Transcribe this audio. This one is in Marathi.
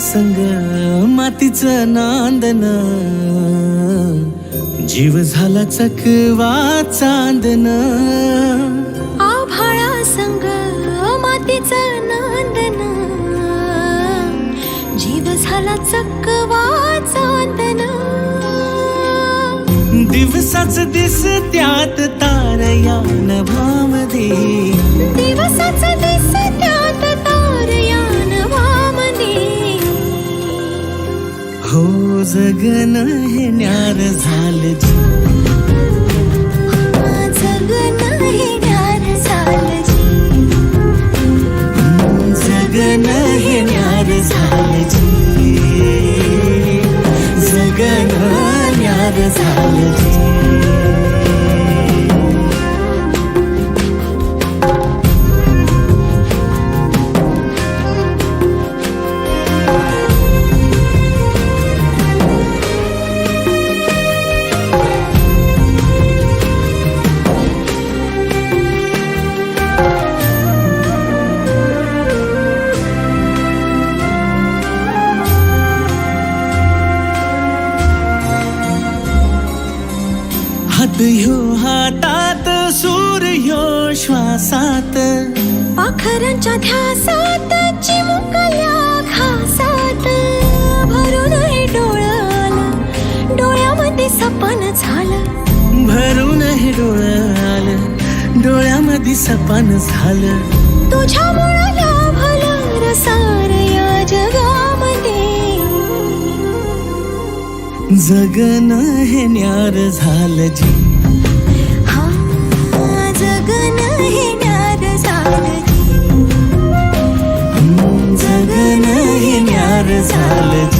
संग मातीचं नांदन, जीव झाला चकवा चांदन. आभाळा संग मातीचं नांदन, जीव झाला चकवा चांदन. दिवसाच दिसत्यात तार या नभामध्ये, दिवसाच दिसत्यात तार या नभामध्ये. हो जगन हे न्यार झालं जी, जगन हे न्यार झालं जी. जगन हे न्यार झालं जी, जगन न्यार झालं जी. हात ह्यो हातात, सूर ह्यो श्वासात, पाखरांच्या ध्यासात, चिमुकल्या घासात. भरून हे डोळं डोळ्यामध्ये सपन झालं, भरून हे डोळं आलं, डोळ्यामध्ये सपन झालं. तुझ्यामुळं लाभलं रसार या जगामध्ये. जगन हे न्यार झालं जी, हा जगन हे न्यार झालं जी. जगन हे न्यार झालं जी.